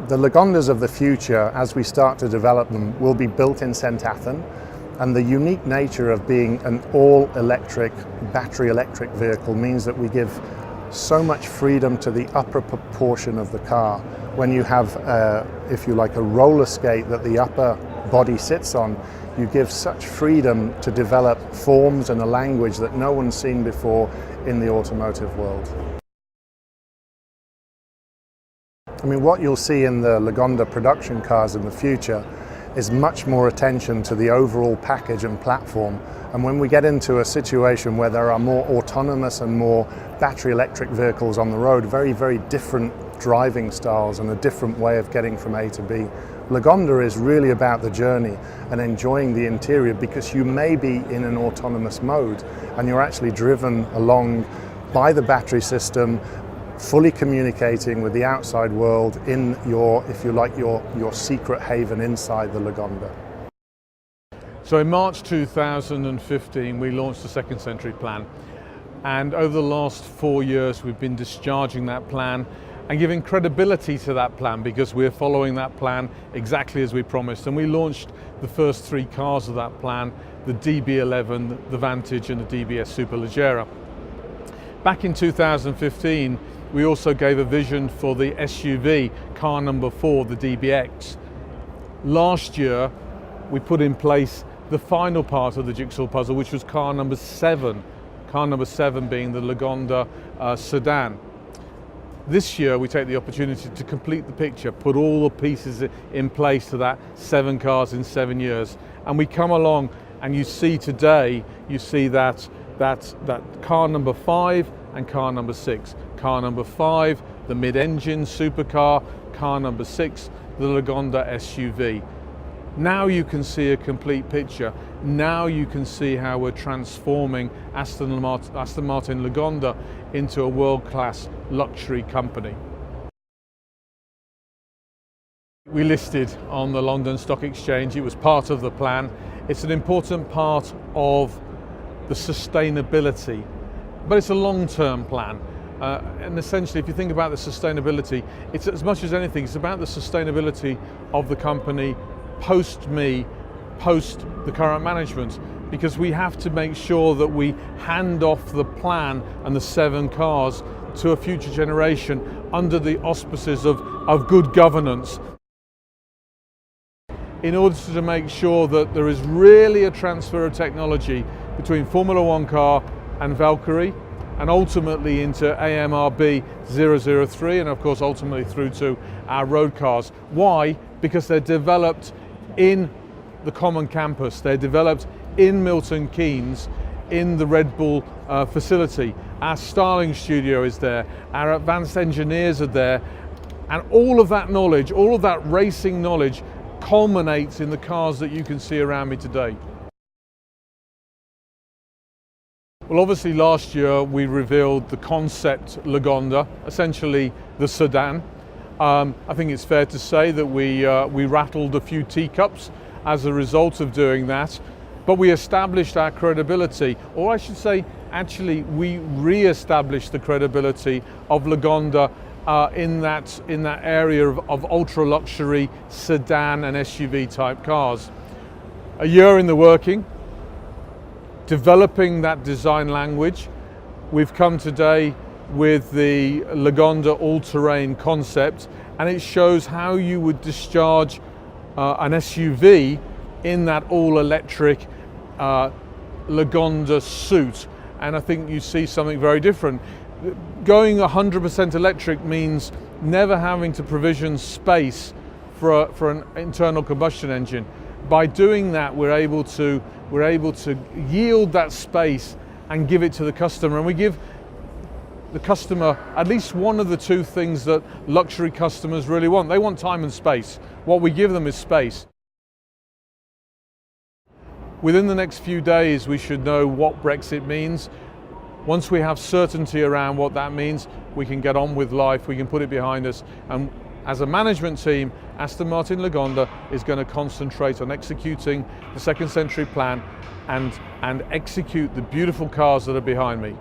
The Lagondas of the future, as we start to develop them, will be built in St Athan, and the unique nature of being an all-electric, battery electric vehicle means that we give so much freedom to the upper portion of the car. When you have, if you like, a roller skate that the upper body sits on, you give such freedom to develop forms and a language that no one's seen before in the automotive world. I mean, what you'll see in the Lagonda production cars in the future is much more attention to the overall package and platform. And when we get into a situation where there are more autonomous and more battery electric vehicles on the road, very, very different driving styles and a different way of getting from A to B, Lagonda is really about the journey and enjoying the interior, because you may be in an autonomous mode and you're actually driven along by the battery system, fully communicating with the outside world in your, if you like, your secret haven inside the Lagonda. So in March 2015 we launched the Second Century Plan, and over the last 4 years we've been discharging that plan and giving credibility to that plan, because we're following that plan exactly as we promised. And we launched the first 3 cars of that plan, the DB11, the Vantage and the DBS Superleggera. Back in 2015 we also gave a vision for the SUV, car number 4, the DBX. Last year we put in place the final part of the jigsaw puzzle, which was car number 7. Car number 7 being the Lagonda sedan. This year we take the opportunity to complete the picture, put all the pieces in place to that 7 cars in 7 years. And we come along and you see today, you see that car number 5 and car number 6. Car number 5, the mid-engine supercar. Car number 6, the Lagonda SUV. Now you can see a complete picture. Now you can see how we're transforming Aston Martin Lagonda into a world-class luxury company. We listed on the London Stock Exchange. It was part of the plan. It's an important part of the sustainability, but it's a long-term plan. And essentially, if you think about the sustainability, it's as much as anything, it's about the sustainability of the company post me, post the current management, because we have to make sure that we hand off the plan and the 7 cars to a future generation under the auspices of good governance, in order to make sure that there is really a transfer of technology between Formula 1 car and Valkyrie, and ultimately into AMRB 003, and of course ultimately through to our road cars. Why? Because they're developed in the common campus, they're developed in Milton Keynes, in the Red Bull facility. Our styling studio is there, our advanced engineers are there, and all of that knowledge, all of that racing knowledge culminates in the cars that you can see around me today. Well, obviously last year we revealed the concept Lagonda, essentially the sedan. I think it's fair to say that we rattled a few teacups as a result of doing that, but we established our credibility, or I should say actually we re-established the credibility of Lagonda in that area of ultra luxury sedan and SUV type cars. A year in the working, developing that design language. We've come today with the Lagonda All-Terrain Concept, and it shows how you would discharge an SUV in that all-electric Lagonda suit, and I think you see something very different. Going 100% electric means never having to provision space for an internal combustion engine. By doing that, we're able to yield that space and give it to the customer, and we give the customer at least one of the 2 things that luxury customers really want. They want time and space. What we give them is space. Within the next few days we should know what Brexit means. Once we have certainty around what that means, we can get on with life, we can put it behind us, and as a management team, Aston Martin Lagonda is going to concentrate on executing the Second Century Plan and execute the beautiful cars that are behind me.